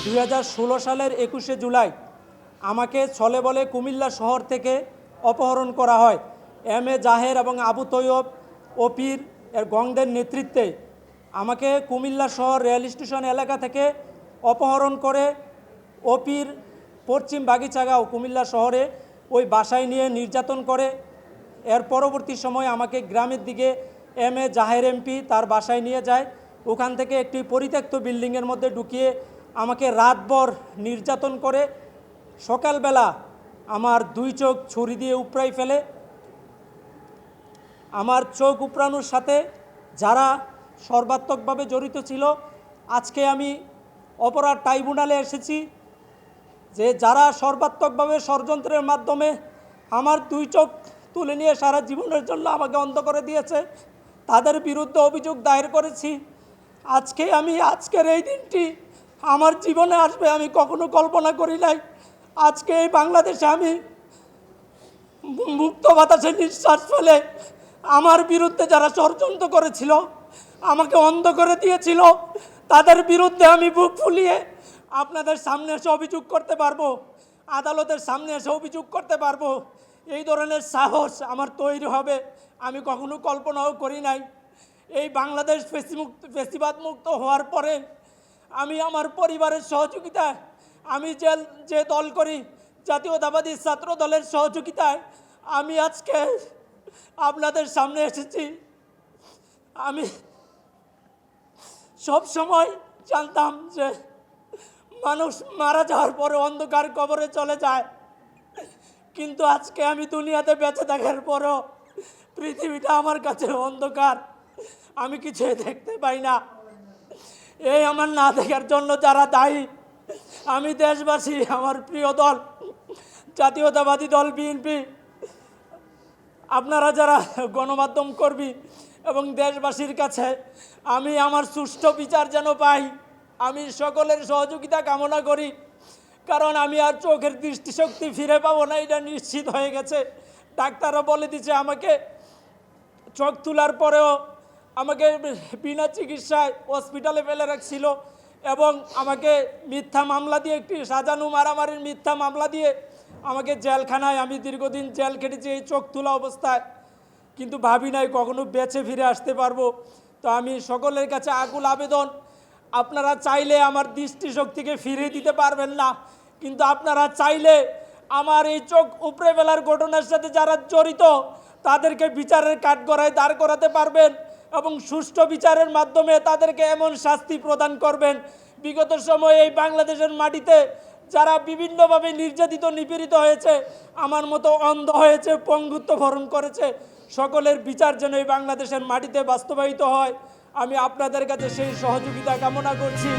2016 সালের 21শে জুলাই আমাকে ছলে বলে কুমিল্লা শহর থেকে অপহরণ করা হয়। এম এ জাহের এবং আবু তৈয়ব ওপির এর গংদের নেতৃত্বে আমাকে কুমিল্লা শহর রেল স্টেশন এলাকা থেকে অপহরণ করে ওপির পশ্চিম বাগিচাগাঁও কুমিল্লা শহরে ওই বাসায় নিয়ে নির্যাতন করে। এর পরবর্তী সময় আমাকে গ্রামের দিকে এম এ জাহের এমপি তার বাসায় নিয়ে যায়। ওখান থেকে একটি পরিত্যক্ত বিল্ডিংয়ের মধ্যে ঢুকিয়ে আমাকে রাতভর নির্যাতন করে। সকালবেলা আমার দুই চোখ ছুরি দিয়ে উপড়াই ফেলে। আমার চোখ উপড়ানোর সাথে যারা সর্বাত্মকভাবে জড়িত ছিল, আজকে আমি অপরাধ ট্রাইব্যুনালে এসেছি যে যারা সর্বাত্মকভাবে ষড়যন্ত্রের মাধ্যমে আমার দুই চোখ তুলে নিয়ে সারা জীবনের জন্য আমাকে অন্ধ করে দিয়েছে, তাদের বিরুদ্ধে অভিযোগ দায়ের করেছি। আজকের এই দিনটি আমার জীবনে আসবে আমি কখনো কল্পনা করি নাই। আজকে এই বাংলাদেশে আমি মুক্ত বাতাসে নিঃশ্বাস ফেলে আমার বিরুদ্ধে যারা ষড়যন্ত্র করেছিল, আমাকে অন্ধ করে দিয়েছিল, তাদের বিরুদ্ধে আমি বুক ফুলিয়ে আপনাদের সামনে এসে অভিযোগ করতে পারবো, আদালতের সামনে এসে অভিযোগ করতে পারবো। এই ধরনের সাহস আমার তৈরি হবে আমি কখনো কল্পনাও করি নাই। এই বাংলাদেশ ফেসিবাদ মুক্ত হওয়ার পরে আমি আমার পরিবারের সহযোগিতায়, আমি যে দল করি জাতীয়তাবাদী ছাত্র দলের সহযোগিতায় আমি আজকে আপনাদের সামনে এসেছি। আমি সব সময় জানতাম যে মানুষ মারা যাওয়ার পরে অন্ধকার কবরে চলে যায়, কিন্তু আজকে আমি দুনিয়াতে বেঁচে থাকার পরও পৃথিবীটা আমার কাছে অন্ধকার, আমি কিছু দেখতে পাই না। এই আমার না দেখার জন্য যারা দায়ী, আমি দেশবাসী, আমার প্রিয় দল জাতীয়তাবাদী দল বিএনপি, আপনারা যারা গণমাধ্যম কর্মী এবং দেশবাসীর কাছে আমি আমার সুষ্ঠু বিচার যেন পাই, আমি সকলের সহযোগিতা কামনা করি। কারণ আমি আর চোখের দৃষ্টিশক্তি ফিরে পাবো না, এটা নিশ্চিত হয়ে গেছে। ডাক্তাররা বলে দিচ্ছে আমাকে চোখ তোলার পরেও আমাকে বিনা চিকিৎসায় হসপিটালে ফেলে রাখছিল এবং আমাকে মিথ্যা মামলা দিয়ে, একটি সাজানো মারামারির মিথ্যা মামলা দিয়ে আমাকে জেলখানায়, আমি দীর্ঘদিন জেল খেটেছি এই চোখ তোলা অবস্থায়, কিন্তু ভাবি নাই কখনো বেঁচে ফিরে আসতে পারবো। তো আমি সকলের কাছে আকুল আবেদন, আপনারা চাইলে আমার দৃষ্টিশক্তিকে ফিরিয়ে দিতে পারবেন না, কিন্তু আপনারা চাইলে আমার এই চোখ উপড়ে ফেলার ঘটনার সাথে যারা জড়িত তাদেরকে বিচারের কাঠগড়ায় দাঁড় করাতে পারবেন এবং সুষ্ঠু বিচারের মাধ্যমে তাদেরকে এমন শাস্তি প্রদান করবেন। বিগত সময়ে এই বাংলাদেশের মাটিতে যারা বিভিন্নভাবে নির্যাতিত নিপীড়িত হয়েছে, আমার মতো অন্ধ হয়েছে, পঙ্গুত্ব বরণ করেছে, সকলের বিচার যেন এই বাংলাদেশের মাটিতে বাস্তবায়িত হয়। আমি আপনাদের কাছে সেই সহযোগিতা কামনা করছি।